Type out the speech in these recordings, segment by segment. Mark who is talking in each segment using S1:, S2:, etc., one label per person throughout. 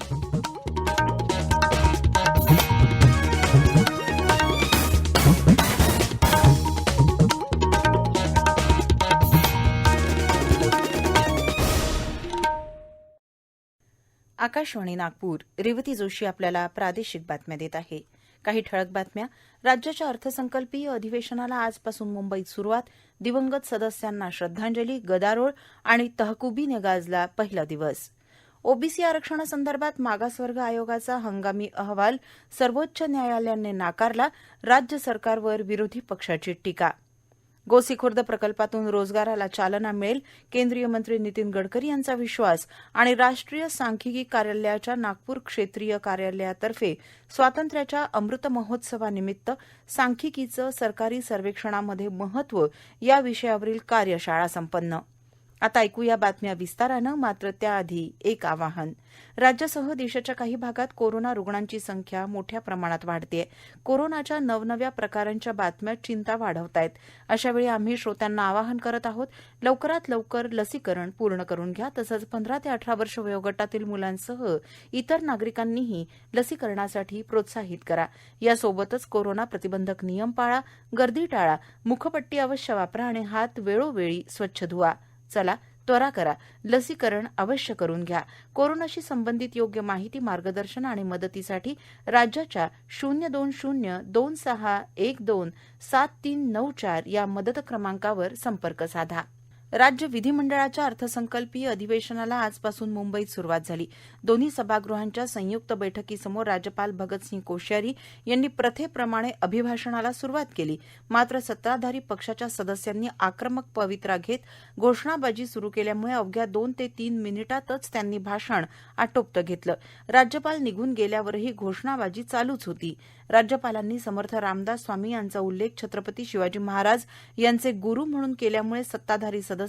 S1: आकाशवाणी नागपूर. रेवती जोशी आपल्याला प्रादेशिक बातम्या देत आहे. काही ठळक बातम्या. राज्याच्या अर्थसंकल्पीय अधिवेशनाला आजपासून मुंबईत सुरुवात. दिवंगत सदस्यांना श्रद्धांजली, गदारोळ आणि तहकुबीने गाजला पहिला दिवस. ओबीसी आरक्षणासंदर्भात मागासवर्ग आयोगाचा हंगामी अहवाल सर्वोच्च न्यायालयाने नाकारला. राज्य सरकारवर विरोधी पक्षाची टीका. गोसीखुर्द प्रकल्पातून रोजगाराला चालना मिळेल, केंद्रीय मंत्री नितीन गडकरी यांचा विश्वास. आणि राष्ट्रीय सांख्यिकी कार्यालयाच्या नागपूर क्षेत्रीय कार्यालयातर्फे स्वातंत्र्याच्या अमृत महोत्सवानिमित्त सांख्यिकीचं सरकारी सर्वेक्षणामध्ये महत्त्व या विषयावरील कार्यशाळा संपन्न. आता ऐकूया बातम्या विस्तारानं. मात्र त्याआधी एक आवाहन. राज्यासह देशाच्या काही भागात कोरोना रुग्णांची संख्या मोठ्या प्रमाणात वाढतेय. कोरोनाच्या नवनव्या प्रकारांच्या बातम्या चिंता वाढवत आहेत. अशावेळी आम्ही श्रोत्यांना आवाहन करत आहोत, लवकरात लवकर लसीकरण पूर्ण करून घ्या. तसंच 15 ते 18 वर्ष वयोगटातील मुलांसह इतर नागरिकांनीही लसीकरणासाठी प्रोत्साहित करा. यासोबतच कोरोना प्रतिबंधक नियम पाळा, गर्दी टाळा, मुखपट्टी अवश्य वापरा आणि हात वेळोवेळी स्वच्छ धुवा. चला त्वरा करा, लसीकरण अवश्य करून घ्या. कोरोनाशी संबंधित योग्य माहिती, मार्गदर्शन आणि मदतीसाठी राज्याच्या 02020612739 या मदत क्रमांकावर संपर्क साधा. राज्य विधिमंडळाच्या अर्थसंकल्पीय अधिवेशनाला आजपासून मुंबईत सुरुवात झाली. दोन्ही सभागृहांच्या संयुक्त बैठकीसमोर राज्यपाल भगतसिंह कोश्यारी यांनी प्रथेप्रमाणे अभिभाषणाला सुरुवात केली. मात्र सत्ताधारी पक्षाच्या सदस्यांनी आक्रमक पवित्रा घेत घोषणाबाजी सुरू केल्यामुळे अवघ्या 2 ते 3 मिनिटातच त्यांनी भाषण आटोपतं घेतलं. राज्यपाल निघून गेल्यावरही घोषणाबाजी चालूच होती. राज्यपालांनी समर्थ रामदास स्वामी यांचा उल्लेख छत्रपती शिवाजी महाराज यांचे गुरु म्हणून केल्यामुळे सत्ताधारी सदस्य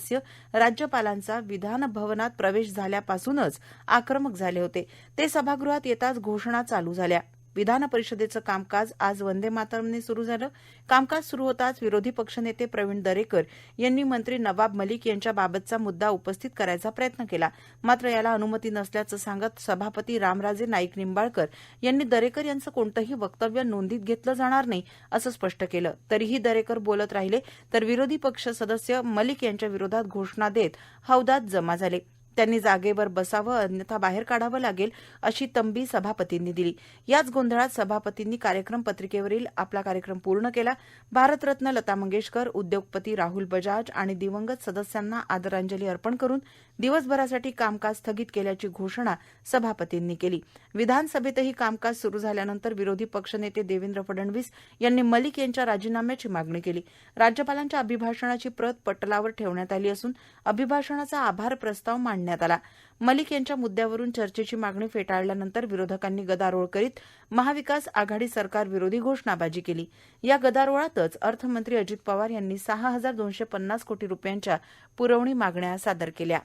S1: राज्यपालांचा विधान भवनात प्रवेश झाल्यापासूनच आक्रमक झाले होते. ते सभागृहात येताच घोषणा चालू झाल्या. विधान परिषदेचं कामकाज आज वंदे मातरमने सुरू झालं. कामकाज सुरू होताच विरोधी पक्षनेते प्रवीण दरेकर यांनी मंत्री नवाब मलिक यांच्याबाबतचा मुद्दा उपस्थित करायचा प्रयत्न केला. मात्र याला अनुमती नसल्याचं सांगत सभापती रामराजे नाईक निंबाळकर यांनी दरेकर यांचं कोणतंही वक्तव्य नोंदीत घेतलं जाणार नाही असं स्पष्ट केलं. तरीही दरेकर बोलत राहिले तर विरोधी पक्ष सदस्य मलिक यांच्या विरोधात घोषणा देत हौदात जमा झाले. त्यांनी जागेवर बसावं अन्यथा बाहेर काढावं लागेल अशी तंबी सभापतींनी दिली. याच गोंधळात सभापतींनी कार्यक्रम पत्रिकेवरील आपला कार्यक्रम पूर्ण केला. भारतरत्न लता मंगेशकर, उद्योगपती राहुल बजाज आणि दिवंगत सदस्यांना आदरांजली अर्पण करून दिवसभरासाठी कामकाज स्थगित केल्याची घोषणा सभापतींनी केली. विधानसभेतही कामकाज सुरू झाल्यानंतर विरोधी पक्षनेते देवेंद्र फडणवीस यांनी मलिक यांच्या राजीनाम्याची मागणी केली. राज्यपालांच्या अभिभाषणाची प्रत पटलावर ठेवण्यात आली असून अभिभाषणाचा आभार प्रस्ताव मांडण्यात आला. मलिक यांच्या मुद्द्यावरून चर्चेची मागणी फेटाळल्यानंतर विरोधकांनी गदारोळ करीत महाविकास आघाडी सरकार विरोधी घोषणाबाजी केली. या गदारोळातच अर्थमंत्री अजित पवार यांनी 6250 कोटी रुपयांच्या पुरवणी मागण्या सादर केल्या.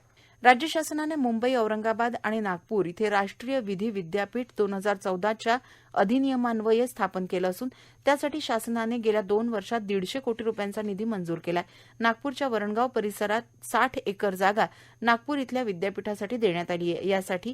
S1: राज्य शासनाने मुंबई, औरंगाबाद आणि नागपूर इथे राष्ट्रीय विधी विद्यापीठ 2014च्या अधिनियमान्वये स्थापन केलं असून त्यासाठी शासनाने गेल्या 2 वर्षात 150 कोटी रुपयांचा निधी मंजूर केला. नागपूरच्या वरणगाव परिसरात 60 एकर जागा नागपूर इथल्या विद्यापीठासाठी देण्यात आली आहे. यासाठी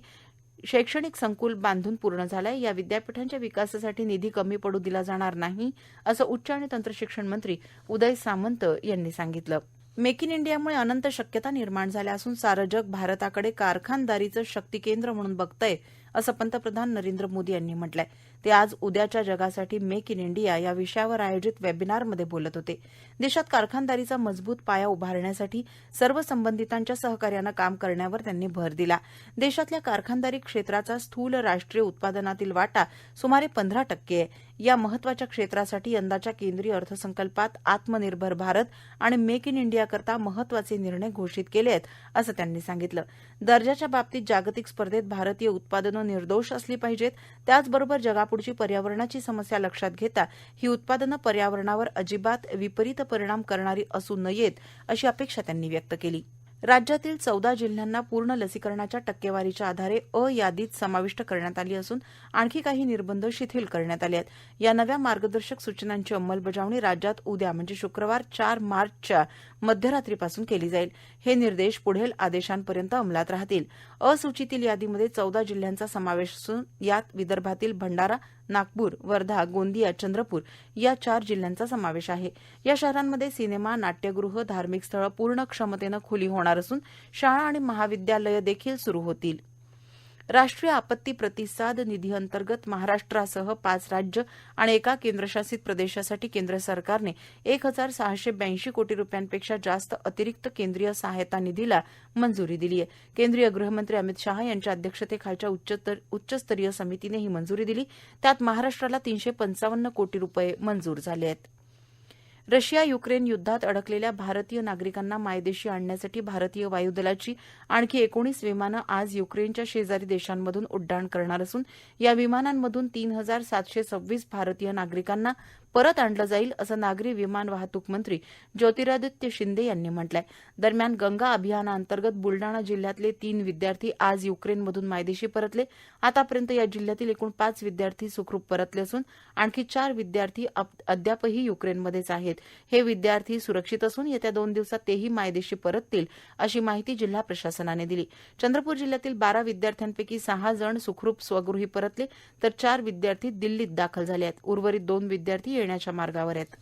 S1: शैक्षणिक संकुल बांधून पूर्ण झालंय. या विद्यापीठांच्या विकासासाठी निधी कमी पडू दिला जाणार नाही असं उच्च आणि तंत्रशिक्षण मंत्री उदय सामंत यांनी सांगितलं. मेक इन इंडियामुळे अनंत शक्यता निर्माण झाल्या असून सारं जग भारताकडे कारखानदारीचं शक्ती केंद्र म्हणून बघतंय असं पंतप्रधान नरेंद्र मोदी यांनी म्हटलंय. ते आज उद्याच्या जगासाठी मेक इन इंडिया या विषयावर आयोजित वेबिनारमध्ये बोलत होते. देशात कारखानदारीचा मजबूत पाया उभारण्यासाठी सर्व संबंधितांच्या सहकार्यानं काम करण्यावर त्यांनी भर दिला. देशातल्या कारखानदारी क्षेत्राचा स्थूल राष्ट्रीय उत्पादनातील वाटा सुमारे 15% आहे. या महत्वाच्या क्षेत्रासाठी यंदाच्या केंद्रीय अर्थसंकल्पात आत्मनिर्भर भारत आणि मेक इन इंडिया करता महत्वाचे निर्णय घोषित केले आहेत असं त्यांनी सांगितलं. दर्जाच्या बाबतीत जागतिक स्पर्धेत भारतीय उत्पादनं निर्दोष असली पाहिजेत. त्याचबरोबर जगापुढची पर्यावरणाची समस्या लक्षात घेता ही उत्पादनं पर्यावरणावर अजिबात विपरीत परिणाम करणारी असू नयेत अशी अपेक्षा त्यांनी व्यक्त केली. राज्यातील 14 जिल्ह्यांना पूर्ण लसीकरणाच्या टक्केवारीच्या आधारे अ यादीत समाविष्ट करण्यात आली असून आणखी काही निर्बंध शिथिल करण्यात आले आहेत. या नव्या मार्गदर्शक सूचनांची अंमलबजावणी राज्यात उद्या म्हणजे शुक्रवार 4 मार्चच्या मध्यरात्रीपासून केली जाईल. हे निर्देश पुढील आदेशांपर्यंत अंमलात राहतील. असूचीतील यादीमध्ये 14 जिल्ह्यांचा समावेश असून यात विदर्भातील भंडारा, नागपूर, वर्धा, गोंदिया, चंद्रपूर या 4 जिल्ह्यांचा समावेश आहे. या शहरांमध्ये सिनेमा, नाट्यगृह, धार्मिक स्थळे पूर्ण क्षमतेने खुली होणार असून शाळा आणि महाविद्यालये देखील सुरू होतील. राष्ट्रीय आपत्ती प्रतिसाद निधी अंतर्गत महाराष्ट्रासह 5 राज्य आणि एका केंद्रशासित प्रदेशासाठी केंद्र सरकारने 1682 कोटी रुपयांपेक्षा जास्त अतिरिक्त केंद्रीय सहायता निधीला मंजुरी दिली आहे. केंद्रीय गृहमंत्री अमित शाह यांच्या अध्यक्षतेखालच्या उच्चस्तरीय समितीने ही मंजुरी दिली. त्यात महाराष्ट्राला 355 कोटी रुपये मंजूर झाले आहेत. रशिया युक्रेन युद्धात अडकलेल्या भारतीय नागरिकांना मायदेशी आणण्यासाठी भारतीय वायुदलाची आणखी 19 विमानं आज युक्रेनच्या शेजारी देशांमधून उड्डाण करणार असून या विमानांमधून 3726 भारतीय नागरिकांना परत आणलं जाईल असं नागरी विमान वाहतूक मंत्री ज्योतिरादित्य शिंदे यांनी म्हटलंय. दरम्यान गंगा अभियानाअंतर्गत बुलडाणा जिल्ह्यातले 3 विद्यार्थी आज युक्रेनमधून मायदेशी परतले. आतापर्यंत या जिल्ह्यातील एकूण 5 विद्यार्थी सुखरूप परतले असून आणखी 4 विद्यार्थी अद्यापही युक्रेनमध्येच आहेत. हे विद्यार्थी सुरक्षित असून येत्या 2 दिवसात तेही मायदेशी परततील अशी माहिती जिल्हा प्रशासनाने दिली. चंद्रपूर जिल्ह्यातील 12 विद्यार्थ्यांपैकी 6 जण सुखरूप स्वगृही परतले तर 4 विद्यार्थी दिल्लीत दाखल झाले आहेत. उर्वरित 2 विद्यार्थी येण्याच्या मार्गावर आहेत.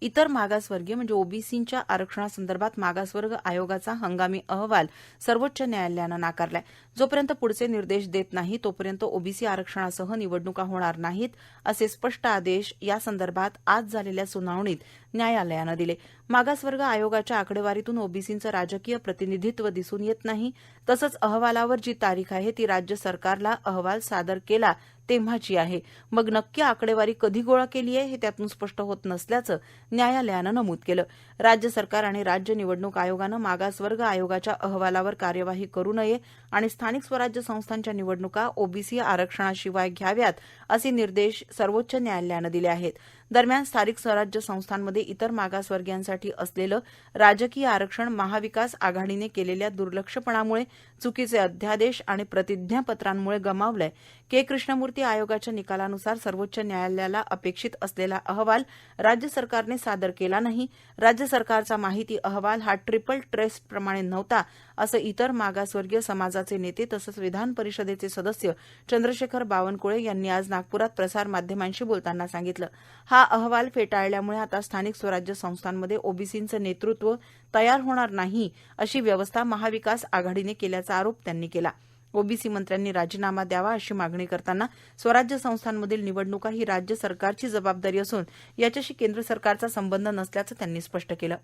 S1: इतर मागासवर्गीय म्हणजे ओबीसींच्या आरक्षणासंदर्भात मागासवर्ग आयोगाचा हंगामी अहवाल सर्वोच्च न्यायालयानं नाकारलाय. जोपर्यंत पुढचे निर्देश देत नाही तोपर्यंत ओबीसी आरक्षणासह निवडणुका होणार नाहीत असे स्पष्ट आदेश या संदर्भात आज झालेल्या सुनावणीत न्यायालयानं दिले. मागासवर्ग आयोगाच्या आकडेवारीतून ओबीसींचं राजकीय प्रतिनिधित्व दिसून येत नाही. तसंच अहवालावर जी तारीख आहे ती राज्य सरकारला अहवाल सादर केला तेव्हाची आहे. मग नक्की आकडेवारी कधी गोळा केली आहे हे त्यातून स्पष्ट होत नसल्याचं न्यायालयानं नमूद केलं. राज्य सरकार आणि राज्य निवडणूक आयोगानं मागासवर्ग आयोगाच्या अहवालावर कार्यवाही करू नये आणि स्थानिक स्वराज्य संस्थांच्या निवडणुका ओबीसी आरक्षणाशिवाय घ्याव्यात असे निर्देश सर्वोच्च न्यायालयानं दिले आहेत. दरम्यान स्थानिक स्वराज्य संस्थांमध्ये इतर मागासवर्गीयांसाठी असलेलं राजकीय आरक्षण महाविकास आघाडीने केलेल्या दुर्लक्षपणामुळे, चुकीचे अध्यादेश आणि प्रतिज्ञापत्रांमुळे गमावलंय. के. कृष्णमूर्ती आयोगाच्या निकालानुसार सर्वोच्च न्यायालयाला अपेक्षित असलेला अहवाल राज्य सरकारने सादर केला नाही. राज्य सरकारचा माहिती अहवाल हा ट्रिपल ट्रेस्ट प्रमाणे नव्हता असं इतर मागासवर्गीय समाजाचे नेते तसंच विधान परिषदेचे सदस्य चंद्रशेखर बावनकुळे यांनी आज नागपुरात प्रसारमाध्यमांशी बोलताना सांगितलं. हा अहवाल फेटाळल्यामुळे आता स्थानिक स्वराज्य संस्थांमध्ये ओबीसींचं नेतृत्व तयार होणार नाही अशी व्यवस्था महाविकास आघाडीने केल्याचा आरोप त्यांनी केला. ओबीसी मंत्र्यांनी राजीनामा द्यावा अशी मागणी करताना स्वराज्य संस्थांमधील निवडणुका ही राज्य सरकारची जबाबदारी असून याच्याशी केंद्र सरकारचा संबंध नसल्याचं त्यांनी स्पष्ट केलं.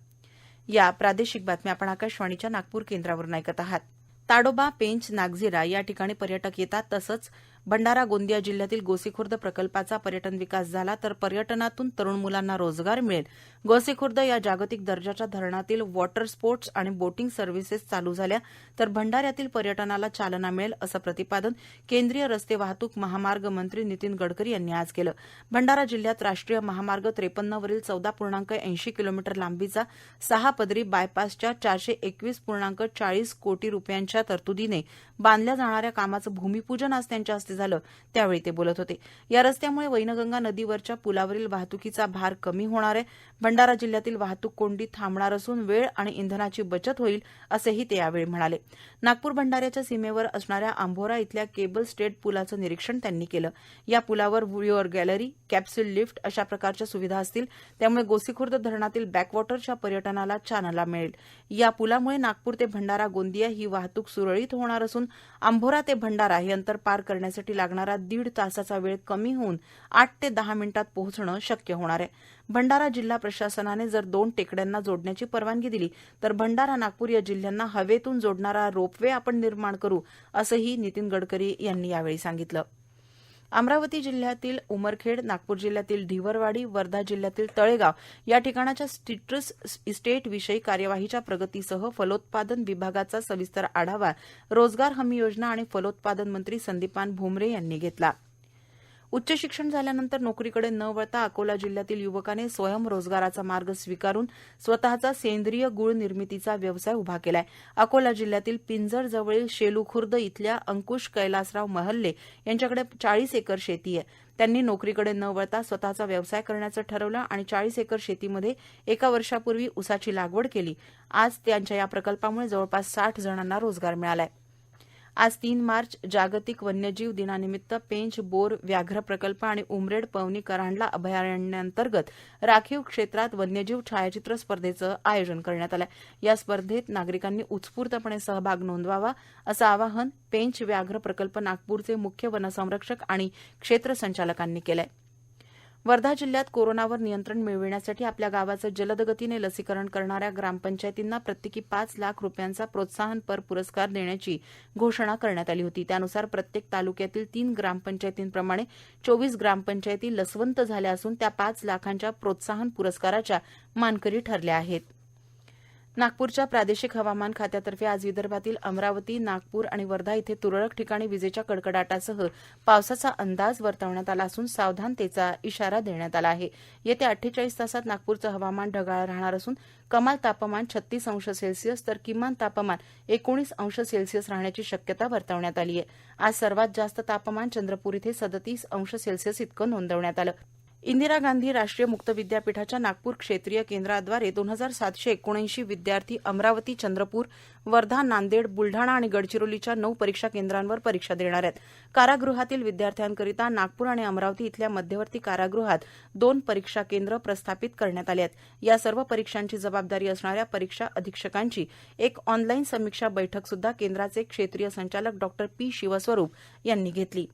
S1: या प्रादेशिक बातम्या आपण आकाशवाणीच्या नागपूर केंद्रावरून ऐकत आहात. ताडोबा, पेंच, नागझिरा या ठिकाणी पर्यटक येतात. तसंच भंडारा, गोंदिया जिल्ह्यातील गोसीखुर्द प्रकल्पाचा पर्यटन विकास झाला तर पर्यटनातून तरुण मुलांना रोजगार मिळेल. गोसीखुर्द या जागतिक दर्जाच्या धरणातील वॉटर स्पोर्ट्स आणि बोटिंग सर्व्हिसेस चालू झाल्या तर भंडाऱ्यातील पर्यटनाला चालना मिळेल असं प्रतिपादन केंद्रीय रस्ते वाहतूक महामार्ग मंत्री नितीन गडकरी यांनी आज केलं. भंडारा जिल्ह्यात राष्ट्रीय महामार्ग 53 वरील 14.80 किलोमीटर लांबीचा 6 पदरी बायपासच्या 421.40 कोटी रुपयांच्या तरतुदीने बांधल्या जाणाऱ्या कामाचं भूमिपूजन आज त्यांच्या हस्ते झालं. त्यावेळी ते बोलत होते. या रस्त्यामुळे वैनगंगा नदीवरच्या पुलावरील वाहतुकीचा भार कमी होणार आहे. भंडारा जिल्ह्यातील वाहतूक कोंडी थांबणार असून वेळ आणि इंधनाची बचत होईल असंही ते यावेळी म्हणाले. नागपूर भंडाऱ्याच्या सीमेवर असणाऱ्या आंभोरा इथल्या केबल स्टेट पुलाचं निरीक्षण त्यांनी केलं. या पुलावर व्ह्यूअर गॅलरी, कॅप्सूल लिफ्ट अशा प्रकारच्या सुविधा असतील. त्यामुळे गोसीखुर्द धरणातील बॅकवॉटरच्या पर्यटनाला चालना मिळेल. या पुलामुळे नागपूर ते भंडारा, गोंदिया ही वाहतूक सुरळीत होणार असून आंभोरा ते भंडारा हे अंतर पार करण्यासाठी लागणारा 1.5 तासाचा वेळ कमी होऊन 8 ते 10 मिनिटात पोहोचणं शक्य होणार आहे. भंडारा जिल्हा प्रशासनाने जर 2 टेकड्यांना जोडण्याची परवानगी दिली तर भंडारा, नागपूर या जिल्ह्यांना हवेतून जोडणारा रोपवे आपण निर्माण करू असंही नितीन गडकरी यांनी यावेळी सांगितलं. अमरावती जिल्ह्यातील उमरखेड, नागपूर जिल्ह्यातील ढिवरवाडी, वर्धा जिल्ह्यातील तळेगाव या ठिकाणाच्या सिट्रस इस्टेटविषयी कार्यवाहीच्या प्रगतीसह फलोत्पादन विभागाचा सविस्तर आढावा रोजगार हमी योजना आणि फलोत्पादन मंत्री संदीपान भुमरे यांनी घेतला. उच्च शिक्षण झाल्यानंतर नोकरीकडे न वळता अकोला जिल्ह्यातील युवकाने स्वयंरोजगाराचा मार्ग स्वीकारून स्वतःचा सेंद्रिय गुळ निर्मितीचा व्यवसाय उभा केलाय. अकोला जिल्ह्यातील पिंजर जवळील शेलूखुर्द इथल्या अंकुश कैलासराव महल्ले यांच्याकडे 40 एकर शेती आहे. त्यांनी नोकरीकडे न वळता स्वतःचा व्यवसाय करण्याचं ठरवलं आणि 40 एकर शेतीमध्ये एका वर्षापूर्वी ऊसाची लागवड केली. आज त्यांच्या या प्रकल्पामुळे जवळपास 60 जणांना रोजगार मिळाला. आज 3 मार्च जागतिक वन्यजीव दिनानिमित्त पेंच बोर व्याघ्र प्रकल्प आणि उमरेड पवनी करांडला अभयारण्याअंतर्गत राखीव क्षेत्रात वन्यजीव छायाचित्र स्पर्धेचं आयोजन करण्यात आलं. या स्पर्धेत नागरिकांनी उत्स्फूर्तपणे सहभाग नोंदवावा असं आवाहन पेंच व्याघ्र प्रकल्प नागपूरचे मुख्य वनसंरक्षक आणि क्षेत्र संचालकांनी केलं आहे. वर्धा जिल्ह्यात कोरोनावर नियंत्रण मिळविण्यासाठी आपल्या गावाचं जलद गतीने लसीकरण करणाऱ्या ग्रामपंचायतींना प्रत्येकी 5 लाख रुपयांचा प्रोत्साहनपर पुरस्कार देण्याची घोषणा करण्यात आली होती. त्यानुसार प्रत्येक तालुक्यातील 3 ग्रामपंचायतींप्रमाणे 24 ग्रामपंचायती लसवंत झाल्या असून त्या 5 लाखांच्या प्रोत्साहन पुरस्काराच्या मानकरी ठरल्या आहेत. नागपूरच्या प्रादेशिक हवामान खात्यातर्फे आज विदर्भातील अमरावती, नागपूर आणि वर्धा इथे तुरळक ठिकाणी विजेच्या कडकडाटासह पावसाचा अंदाज वर्तवण्यात आला असून सावधानतेचा इशारा देण्यात आला आहे. येत्या 48 तासात नागपूरचं हवामान ढगाळ राहणार असून कमाल तापमान 36 अंश सेल्सिअस तर किमान तापमान 19 अंश सेल्सिअस राहण्याची शक्यता वर्तवण्यात आली आहे. आज सर्वात जास्त तापमान चंद्रपूर इथे 37 अंश सेल्सिअस इतकं नोंदवण्यात आलं. इंदिरा गांधी राष्ट्रीय मुक्त विद्यापीठाच्या नागपूर क्षेत्रीय केंद्राद्वारे 2779 विद्यार्थी अमरावती, चंद्रपूर, वर्धा, नांदेड, बुलढाणा आणि गडचिरोलीच्या 9 परीक्षा केंद्रांवर परीक्षा देणार आहेत. कारागृहातील विद्यार्थ्यांकरिता नागपूर आणि अमरावती इथल्या मध्यवर्ती कारागृहात 2 परीक्षा केंद्र प्रस्थापित करण्यात आली आहेत. या सर्व परीक्षांची जबाबदारी असणाऱ्या परीक्षा अधीक्षकांची एक ऑनलाईन समीक्षा बैठक सुद्धा केंद्राचे क्षेत्रीय संचालक डॉ. पी. शिवस्वरूप यांनी घेतली.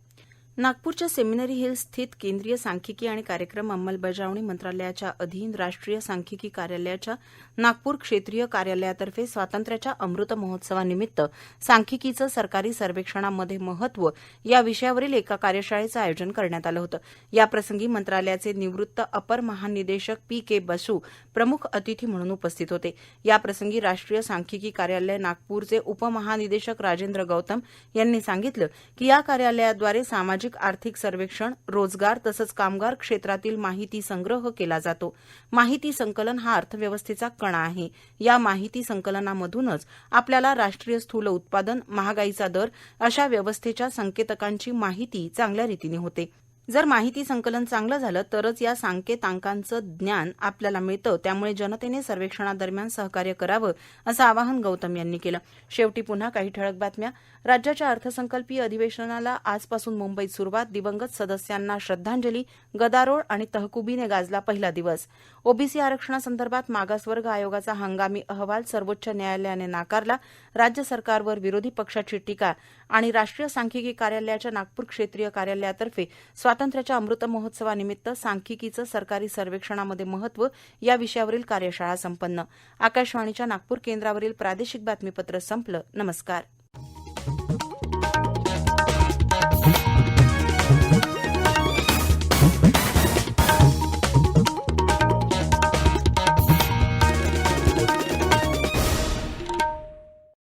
S1: नागपूरच्या सेमिनरी हिल्स स्थित केंद्रीय सांख्यिकी आणि कार्यक्रम अंमलबजावणी मंत्रालयाच्या अधीन राष्ट्रीय सांख्यिकी कार्यालयाच्या नागपूर क्षेत्रीय कार्यालयातर्फे स्वातंत्र्याच्या अमृत महोत्सवानिमित्त सांख्यिकीचं सरकारी सर्वेक्षणामध्ये महत्त्व या विषयावरील एका कार्यशाळेचं आयोजन करण्यात आलं होतं. याप्रसंगी मंत्रालयाचे निवृत्त अपर महानिदेशक पी. के. बसू प्रमुख अतिथी म्हणून उपस्थित होते. याप्रसंगी राष्ट्रीय सांख्यिकी कार्यालय नागपूरचे उपमहानिदेशक राजेंद्र गौतम यांनी सांगितलं की या कार्यालयाद्वारे सामाजिक आर्थिक सर्वेक्षण, रोजगार तसंच कामगार क्षेत्रातील माहिती संग्रह केला जातो. माहिती संकलन हा अर्थव्यवस्थेचा कणा आहे. या माहिती संकलनामधूनच आपल्याला राष्ट्रीय स्थूल उत्पादन, महागाईचा दर अशा व्यवस्थेच्या संकेतकांची माहिती चांगल्या रीतीने होते. जर माहिती संकलन चांगलं झालं तरच या सांकेतांकांचं ज्ञान आपल्याला मिळतं. त्यामुळे जनतेने सर्वेक्षणादरम्यान सहकार्य करावं असं आवाहन गौतम यांनी केलं. शेवटी पुन्हा काही ठळक बातम्या. राज्याच्या अर्थसंकल्पीय अधिवेशनाला आजपासून मुंबईत सुरुवात. दिवंगत सदस्यांना श्रद्धांजली. गदारोळ आणि तहकुबीने गाजला पहिला दिवस. ओबीसी आरक्षणासंदर्भात मागासवर्ग आयोगाचा हंगामी अहवाल सर्वोच्च न्यायालयाने नाकारला. राज्य सरकारवर विरोधी पक्षाची टीका. आणि राष्ट्रीय सांख्यिकी कार्यालयाच्या नागपूर क्षेत्रीय कार्यालयातर्फे स्वातंत्र्याच्या अमृत महोत्सवानिमित्त सांख्यिकीचं सरकारी सर्वेक्षणामध्ये महत्त्व या विषयावरील कार्यशाळा संपन्न. आकाशवाणीच्या नागपूर केंद्रावरील प्रादेशिक बातमीपत्र संपलं. नमस्कार.